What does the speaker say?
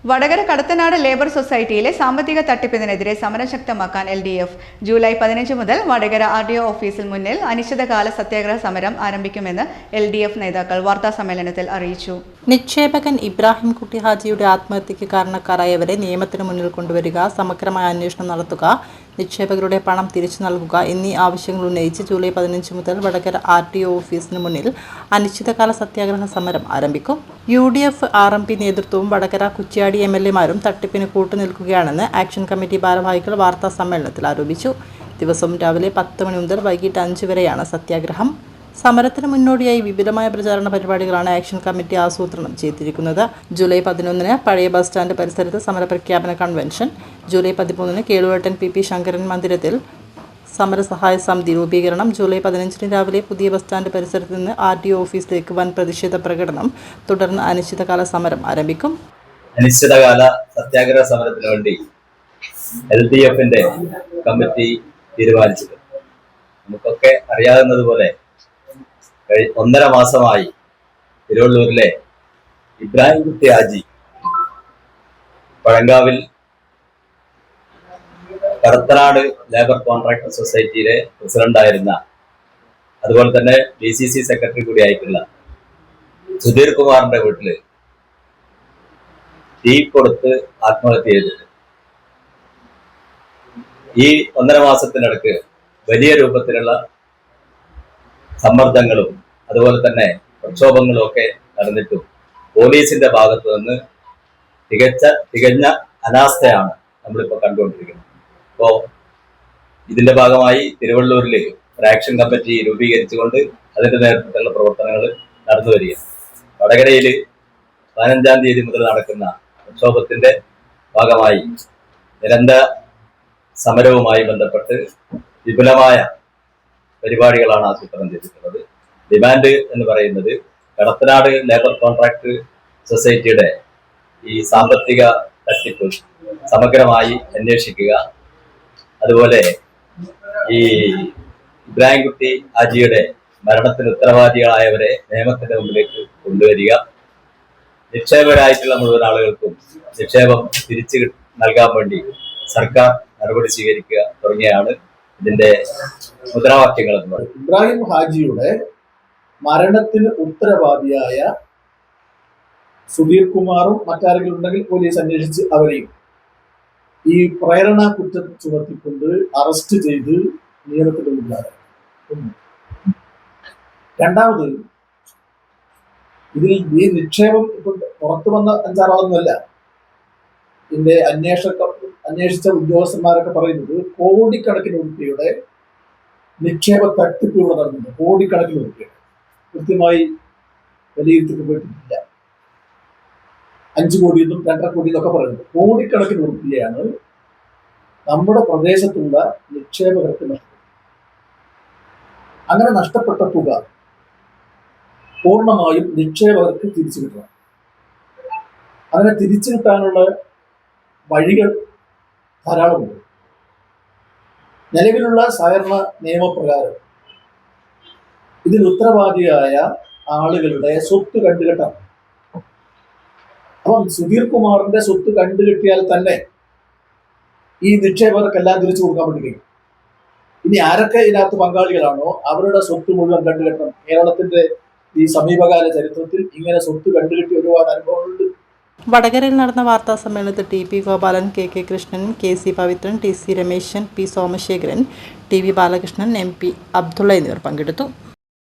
Vadakara Kadathanad labour സൊസൈറ്റിയിലെ സാമ്പത്തിക തട്ടിപ്പിനെതിരെ സമരം ശക്തമാക്കാൻ LDF ജൂലൈ 15 മുതൽ വടകര RDO ഓഫീസിന് മുന്നിൽ അനിശ്ചിതകാല സത്യാഗ്രഹ സമരം ആരംഭിക്കുമെന്ന് LDF നേതാക്കൾ വാർത്താസമ്മേളനത്തിൽ അറിയിച്ചു. നിക്ഷേപകൻ ഇബ്രാഹിം കുട്ടി ഹാജിയുടെ ആത്മഹത്യയ്ക്ക് കാരണക്കാരായവരെ നിയമത്തിന് മുന്നിൽ കൊണ്ടുവരിക, സമഗ്രമായ അന്വേഷണം നടത്തുക, നിക്ഷേപകരുടെ പണം തിരിച്ചു നൽകുക എന്നീ ആവശ്യങ്ങൾ ഉന്നയിച്ച് ജൂലൈ 15 മുതൽ വടകര RDO ഓഫീസിന് മുന്നിൽ അനിശ്ചിതകാല സത്യാഗ്രഹ സമരം ആരംഭിക്കും. UDF RMP നേതൃത്വവും വടകര കുറ്റ്യാടി MLA-മാരും തട്ടിപ്പിന് കൂട്ടുനിൽക്കുകയാണെന്ന് ആക്ഷൻ കമ്മിറ്റി ഭാരവാഹികൾ വാർത്താ സമ്മേളനത്തിൽ ആരോപിച്ചു. ദിവസവും രാവിലെ 10 മണി മുതൽ വൈകിട്ട് 5 വരെയാണ് സത്യാഗ്രഹം. സമരത്തിന് മുന്നോടിയായി വിപുലമായ പ്രചാരണ പരിപാടികളാണ് ആക്ഷൻ കമ്മിറ്റി ആസൂത്രണം ചെയ്തിരിക്കുന്നത്. ജൂലൈ 11 പഴയ ബസ് സ്റ്റാൻഡ് പരിസരത്ത് സമരപ്രഖ്യാപന കൺവെൻഷൻ, ജൂലൈ 13 കേളുവേട്ടൻ PP ശങ്കരൻ മന്ദിരത്തിൽ സമരസഹായ സമിതി രൂപീകരണം, ജൂലൈ 15 രാവിലെ പുതിയ ബസ് സ്റ്റാൻഡ് പരിസരത്ത് നിന്ന് RDO ഓഫീസിലേക്ക് വൻ പ്രതിഷേധ പ്രകടനം, തുടർന്ന് അനിശ്ചിതകാല സമരം ആരംഭിക്കും. അനിശ്ചിതകാല സത്യാഗ്രഹ സമരത്തിന് വേണ്ടി LDF-ന്റെ കമ്മിറ്റി തീരുമാനിച്ചത് നമുക്കൊക്കെ അറിയാവുന്നതുപോലെ 1.5 മാസമായി തിരുവള്ളൂരിലെ ഇബ്രാഹിം കുട്ടി ഹാജി പഴങ്കാവിൽ കടത്തനാട് ലേബർ കോൺട്രാക്ടർ സൊസൈറ്റിയിലെ പ്രസിഡന്റായിരുന്ന, അതുപോലെ തന്നെ DCC സെക്രട്ടറി കൂടി ആയിട്ടുള്ള സുധീർ കുമാറിന്റെ വീട്ടില് തീ കൊടുത്ത് ആത്മഹത്യ ചെയ്തിട്ട് ഈ 1.5 മാസത്തിനിടക്ക് വലിയ രൂപത്തിലുള്ള സമ്മർദ്ദങ്ങളും അതുപോലെ പ്രക്ഷോഭങ്ങളും ഒക്കെ നടന്നിട്ടും പോലീസിന്റെ ഭാഗത്തു നിന്ന് തികഞ്ഞ അനാസ്ഥയാണ് നമ്മളിപ്പോൾ കണ്ടുകൊണ്ടിരിക്കുന്നത്. അപ്പോൾ ഇതിന്റെ ഭാഗമായി തിരുവള്ളൂരിൽ ഒരു ആക്ഷൻ കമ്മിറ്റി രൂപീകരിച്ചുകൊണ്ട് അതിന്റെ നേതൃത്വത്തിലുള്ള പ്രവർത്തനങ്ങൾ നടന്നു വരികയാണ്. വടകരയിൽ 15-ാം തീയതി മുതൽ നടക്കുന്ന പ്രക്ഷോഭത്തിന്റെ ഭാഗമായി നിരന്തര സമരവുമായി ബന്ധപ്പെട്ട് വിപുലമായ പരിപാടികളാണ് ആസൂത്രണം ചെയ്തിട്ടുള്ളത്. ഡിമാൻഡ് എന്ന് പറയുന്നത് കടത്തനാട് ലേബർ കോൺട്രാക്ട് സൊസൈറ്റിയുടെ ഈ സാമ്പത്തിക തട്ടിപ്പ് സമഗ്രമായി അന്വേഷിക്കുക, അതുപോലെ ഈ ഇബ്രാഹിം കുട്ടി ഹാജിയുടെ മരണത്തിന് ഉത്തരവാദികളായവരെ നിയമത്തിന്റെ മുമ്പിലേക്ക് കൊണ്ടുവരിക, നിക്ഷേപകരായിട്ടുള്ള മുഴുവൻ ആളുകൾക്കും നിക്ഷേപം തിരിച്ചു നൽകാൻ വേണ്ടി സർക്കാർ നടപടി സ്വീകരിക്കുക തുടങ്ങിയാണ് ഇതിന്റെ മുദ്രാവാക്യങ്ങൾ എന്ന് പറയുന്നത്. ഇബ്രാഹിം ഹാജിയുടെ മരണത്തിന് ഉത്തരവാദിയായ സുധീർ കുമാറും മറ്റാരെങ്കിലും ഉണ്ടെങ്കിൽ പോലീസ് അന്വേഷിച്ച് അവരെയും ഈ പ്രേരണ കുറ്റം ചുമത്തിക്കൊണ്ട് അറസ്റ്റ് ചെയ്ത് നിയമത്തിന്റെ മുന്നിലാണ്. രണ്ടാമത്, ഇതിൽ ഈ നിക്ഷേപം ഇപ്പം പുറത്തു വന്ന 5-6 ആളൊന്നുമല്ല. ഇതിന്റെ അന്വേഷിച്ച ഉദ്യോഗസ്ഥന്മാരൊക്കെ പറയുന്നത് കോടിക്കണക്കിന് രൂപയുടെ നിക്ഷേപ തട്ടിപ്പ് ഇവിടെ നടന്നുണ്ട്. കോടിക്കണക്കിന് രൂപയുടെ കൃത്യമായി വിലയിരുത്തപ്പെട്ടിട്ടില്ല. 5 കോടിയെന്നും 2.5 കോടി എന്നൊക്കെ പറയുന്നത് കോടിക്കണക്കിന് രൂപയാണ് നമ്മുടെ പ്രദേശത്തുള്ള നിക്ഷേപകർക്ക് നഷ്ടപ്പെട്ടു. അങ്ങനെ നഷ്ടപ്പെട്ട തുക പൂർണ്ണമായും നിക്ഷേപകർക്ക് തിരിച്ചു കിട്ടണം. അങ്ങനെ തിരിച്ചു കിട്ടാനുള്ള വഴികൾ ധാരാളമുണ്ട്. നിലവിലുള്ള സഹകരണ നിയമപ്രകാരം ഇതിന് ഉത്തരവാദിയായ ആളുകളുടെ സ്വത്ത് കണ്ടുകെട്ടാണ്. അപ്പം സുധീർ കുമാറിന്റെ സ്വത്ത് കണ്ടുകെട്ടിയാൽ തന്നെ ഈ നിക്ഷേപകർക്കെല്ലാം തിരിച്ചു കൊടുക്കാൻ വേണ്ടി കഴിയും. ഇനി ആരൊക്കെ ഇതിനകത്ത് പങ്കാളികളാണോ അവരുടെ സ്വത്ത് മുഴുവൻ കണ്ടുകെട്ടണം. കേരളത്തിന്റെ ഈ സമീപകാല ചരിത്രത്തിൽ ഇങ്ങനെ സ്വത്ത് കണ്ടുകെട്ടി ഒരുപാട് അനുഭവങ്ങളുണ്ട്. വടകരയിൽ നടന്ന വാർത്താ സമ്മേളനത്തിൽ TP Gopalan, KK Krishnan, KC Pavithran, TC Rameshan, P Somasekharan, TV Balakrishnan, MP Abdulla എന്നിവർ പങ്കെടുത്തു.